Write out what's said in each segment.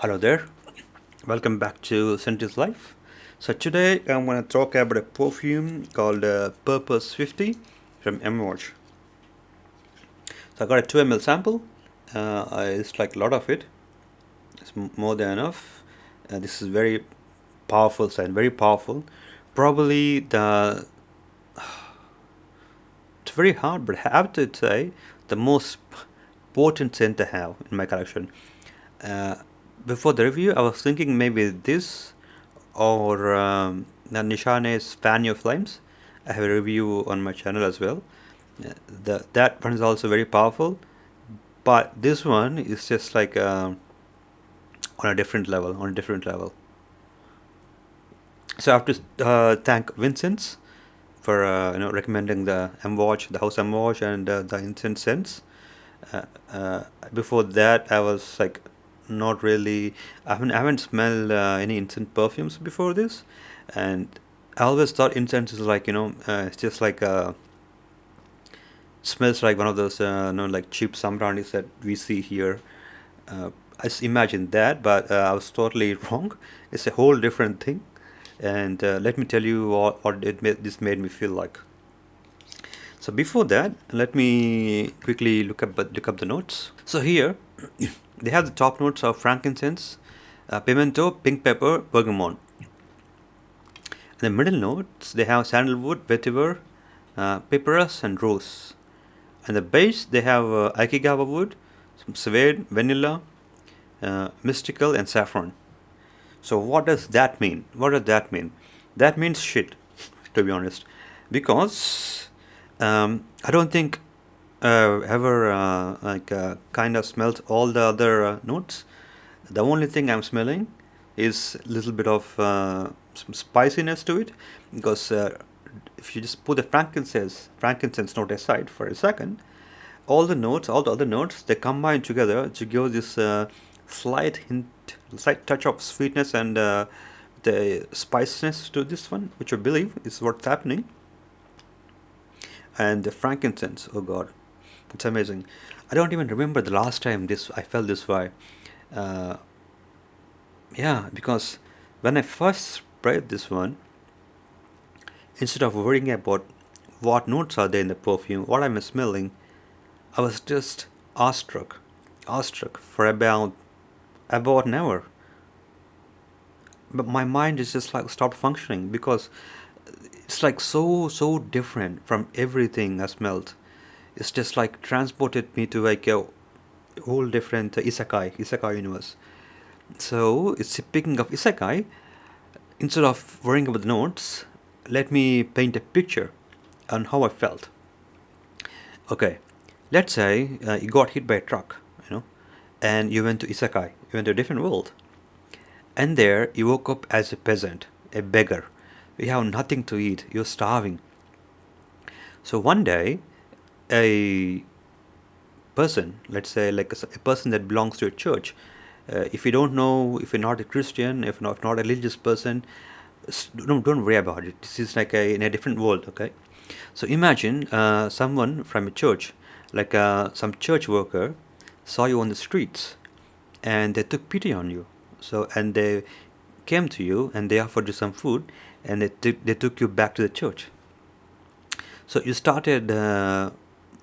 Hello there, welcome back to Scientist Life. So today I'm going to talk about a perfume called Purpose 50 from Amouage. So I got a 2 ml sample. It's like a lot of it. It's more than enough. This is very powerful scent, very powerful. Probably it's very hard, but I have to say the most potent scent I have in my collection. Uh, Before the review, I was thinking maybe this or Nishane's Fan Your Flames. I have a review on my channel as well. That one is also very powerful, but this one is just like on a different level. On a different level. So I have to thank Vincent's for recommending the Amouage, the House Amouage, and the incense scents. Uh, uh, Before that, I was like not really. I haven't smelled any incense perfumes before this, and I always thought incense is like it's just like smells like one of those like cheap samranis that we see here. Uh, I imagined that, but I was totally wrong. It's a whole different thing, and let me tell you what this made me feel like. So before that, let me quickly look up the notes. So here, they have the top notes of frankincense, pimento, pink pepper, bergamot. And the middle notes, they have sandalwood, vetiver, papyrus, and rose. And the base, they have Aikigawa wood, some suede, vanilla, mystical, and saffron. So what does that mean? What does that mean? That means shit, to be honest, because I don't think ever kind of smelt all the other notes. The only thing I'm smelling is a little bit of some spiciness to it, because if you just put the frankincense note aside for a second, all the other notes, they combine together to give this slight hint, slight touch of sweetness and the spiciness to this one, which I believe is what's happening. And the frankincense, oh god, it's amazing. I don't even remember the last time this I felt this way. Uh, yeah, because when I first sprayed this one, instead of worrying about what notes are there in the perfume, what am I smelling, I was just awestruck, awestruck for about an hour. But my mind is just like stopped functioning because it's like so different from everything I smelled. It's just like transported me to like a whole different isekai universe. So it's speaking of isekai. Instead of worrying about the notes, let me paint a picture on how I felt. Okay, let's say you got hit by a truck, and you went to isekai. You went to a different world, and there you woke up as a peasant, a beggar. You have nothing to eat. You're starving. So one day, a person, let's say like a person that belongs to a church, if you don't know, if you're not a Christian, if not a religious person, don't worry about it. This is like in a different world, okay? So imagine someone from a church, like some church worker, saw you on the streets, and they took pity on you. So and they came to you and they offered you some food, and they took you back to the church. So you started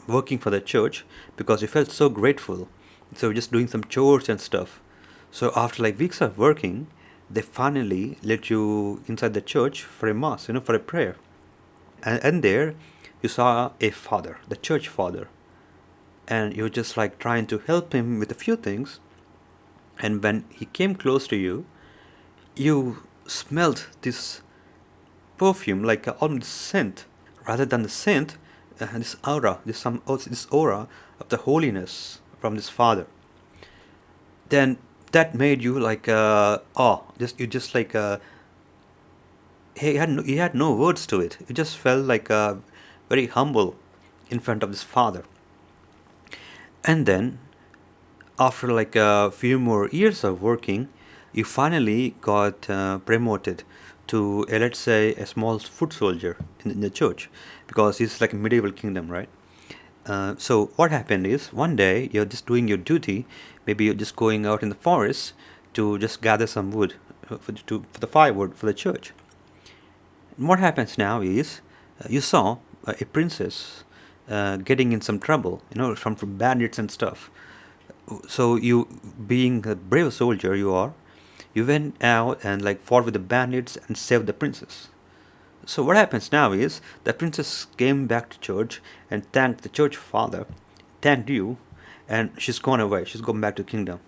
working for the church because you felt so grateful. So just doing some chores and stuff. So after like weeks of working, they finally let you inside the church for a mass, for a prayer. And there you saw a father, the church father, and you were just like trying to help him with a few things. And when he came close to you, you smelled this perfume, like almost scent, rather than the scent, this aura, this aura of the holiness from this father. Then that made you like just like he had no words to it. You just felt like very humble in front of this father. And then after like a few more years of working, you finally got promoted to, let's say, a small foot soldier in the church, because it's like a medieval kingdom, right? So what happened is one day you're just doing your duty. Maybe you're just going out in the forest to just gather some wood for the firewood for the church. And what happens now is you saw a princess getting in some trouble, from bandits and stuff. So you, being a brave soldier you are, you went out and like fought with the bandits and saved the princess. So what happens now is the princess came back to church and thanked the church father, thanked you, and she's gone away. She's gone back to the kingdom.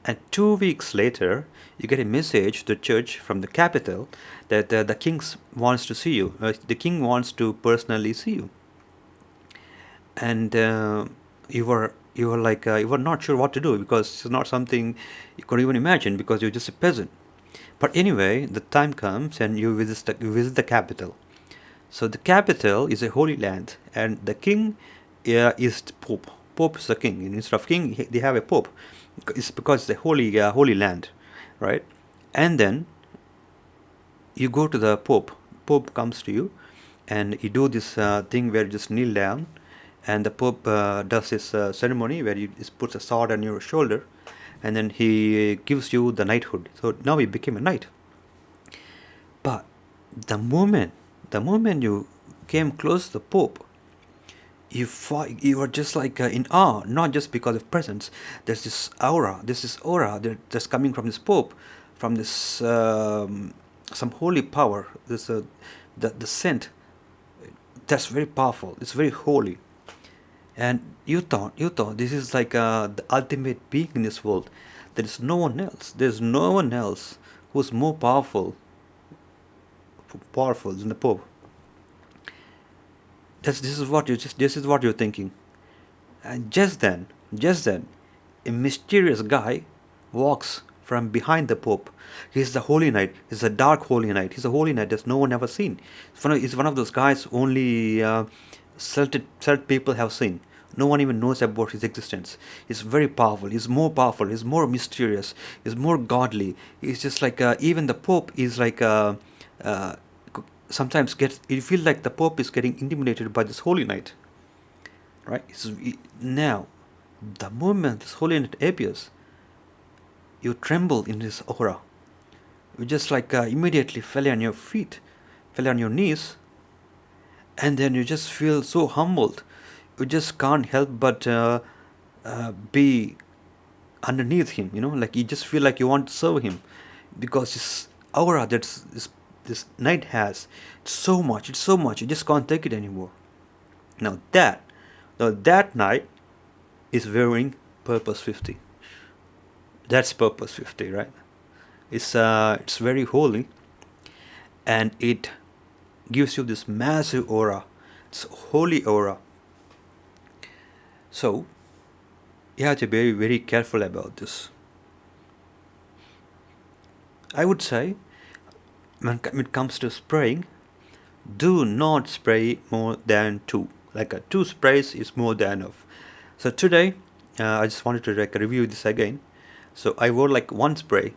And 2 weeks later, you get a message to the church from the capital that the king wants to see you. The king wants to personally see you, and you were like you were not sure what to do because it's not something you could even imagine because you're just a peasant. But anyway, the time comes and you visit the capital. So the capital is a holy land, and the king is the pope. Pope is the king. And instead of king, they have a pope. It's because it's a holy land, right? And then you go to the pope. Pope comes to you, and you do this thing where you just kneel down, and the pope does this ceremony where he just puts a sword on your shoulder, and then he gives you the knighthood. So now you became a knight. But the moment, the moment you came close to the Pope, you were just like in awe, not just because of presence. There's this aura that's coming from this Pope, from this some holy power. The scent that's very powerful. It's very holy, and you thought this is like the ultimate being in this world. There is no one else. There's no one else who's more powerful than the Pope. This is what you're thinking. And just then, a mysterious guy walks from behind the Pope. He's the Holy Knight. He's a dark Holy Knight. He's a Holy Knight that no one ever seen. He's one of those guys only select people have seen. No one even knows about his existence. He's very powerful. He's more powerful. He's more mysterious. He's more godly. He's just like even the Pope is like uh, sometimes gets. You feel like the Pope is getting intimidated by this Holy Knight, right? Now, the moment this Holy Knight appears, you tremble in his aura. You just like immediately fell on your feet, fell on your knees, and then you just feel so humbled. You just can't help but be underneath him. Like you just feel like you want to serve him because this aura this knight has, it's so much. You just can't take it anymore. Now that knight is wearing Purpose 50. That's Purpose 50, right? It's very holy, and it gives you this massive aura. It's holy aura. So you have to be very, very careful about this. I would say when it comes to spraying, do not spray more than two. Like two sprays is more than enough. So today, I just wanted to like review this again. So I wore like one spray,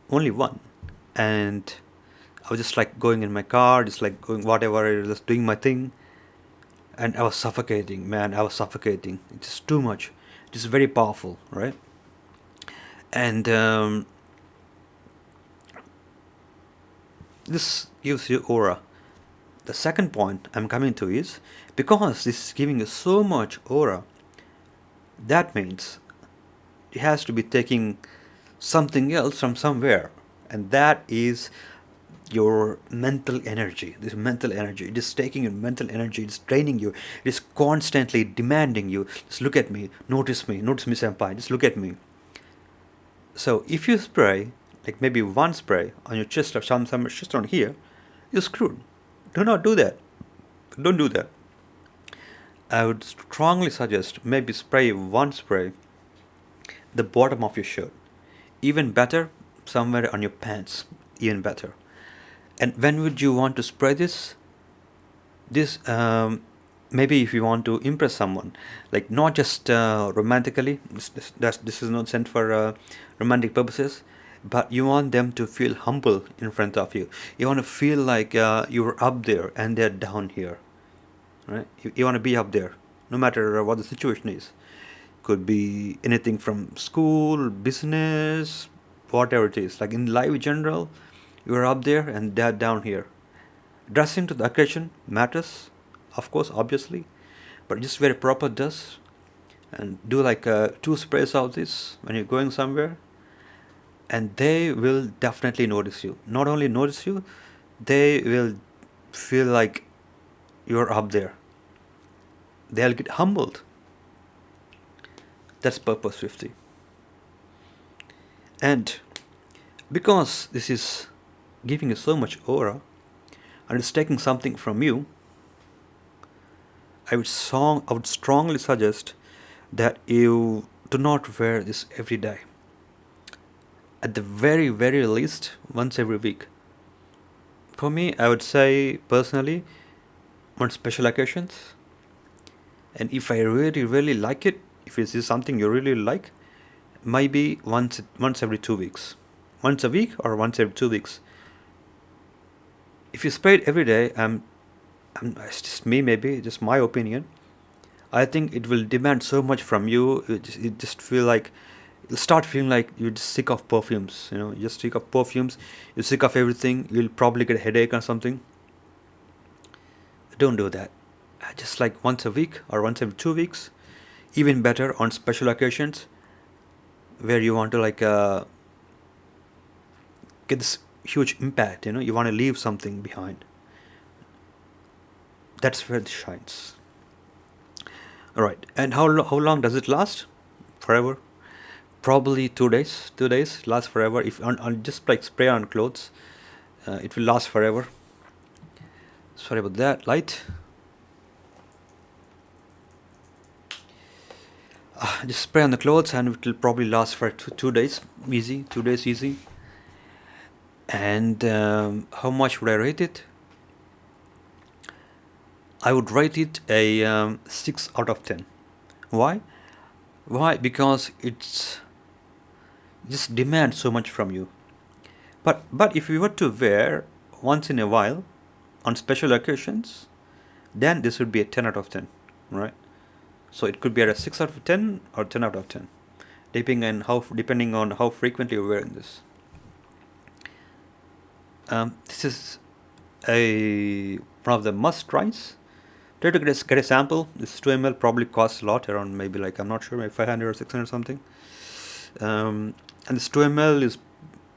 only one, and I was just like going in my car, just like going whatever, just doing my thing, and I was suffocating, man. I was suffocating. It's just too much. It is very powerful, right? And this gives you aura. The second point I'm coming to is because this is giving you so much aura, that means it has to be taking something else from somewhere, and that is your mental energy. This mental energy, it is taking your mental energy, it's draining you, it is constantly demanding you. Just look at me, notice me, senpai, just look at me. So if you spray like maybe one spray on your chest or some just on here, you're screwed. Do not do that. Don't do that. I would strongly suggest maybe spray one spray the bottom of your shirt. Even better, somewhere on your pants. Even better. And when would you want to spray this? Maybe if you want to impress someone, like not just romantically. This is not sent for romantic purposes, but you want them to feel humble in front of you. You want to feel like you're up there and they're down here, right? You want to be up there, no matter what the situation is. could be anything from school, business, whatever it is. Like in life in general, you're up there and they're down here. Dressing to the occasion matters, of course, obviously, but just wear a proper dress and do like two sprays of this when you're going somewhere, and they will definitely notice you. Not only notice you, they will feel like you're up there. They'll get humbled. That's purpose 50. And because this is giving you so much aura and it's taking something from you, I would strongly suggest that you do not wear this every day. At the very, very least, once every week. For me, I would say personally, on special occasions, and if I really, really like it, if this is something you really like, maybe once every 2 weeks, once a week or once every 2 weeks. If you spray it every day, it's just me, maybe just my opinion. I think it will demand so much from you. You just feel like you'll start feeling like you're just sick of perfumes. You know, you're just sick of perfumes. You're sick of everything. You'll probably get a headache or something. Don't do that. Just like once a week or once every 2 weeks. Even better on special occasions where you want to like get this huge impact. You know, you want to leave something behind. That's where it shines. All right. And how long does it last? Forever. Probably 2 days. 2 days lasts forever. If on just like spray on clothes, it will last forever. Sorry about that. Light. Just spray on the clothes and it will probably last for 2 days. Easy. 2 days easy. And how much would I rate it? I would rate it a 6 out of 10. Why? Why? Because it's just demands so much from you. But if you were to wear once in a while on special occasions, then this would be a 10 out of 10, right? So it could be at a 6 out of 10 or 10 out of 10, depending on how frequently you're wearing this. This is one of the must tries. Try to get a sample. This 2 ml probably costs a lot, around maybe like, I'm not sure, maybe 500 or 600 something. And this 2 ml is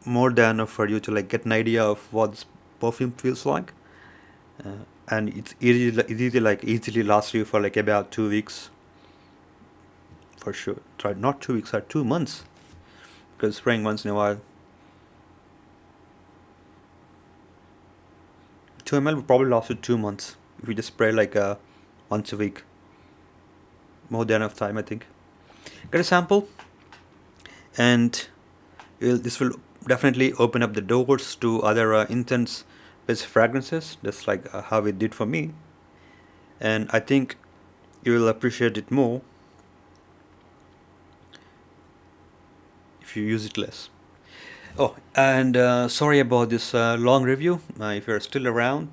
more than enough for you to like get an idea of what this perfume feels like. And it's easily lasts you for like about 2 weeks for sure. Try not 2 weeks, or 2 months, because spraying once in a while. 2 ml will probably last you 2 months if you just spray like once a week. More than enough time, I think. Get a sample, and this will definitely open up the doors to other intense based fragrances, just like how it did for me. And I think you will appreciate it more if you use it less. Oh, and sorry about this long review. If you're still around,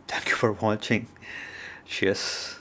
thank you for watching. Cheers.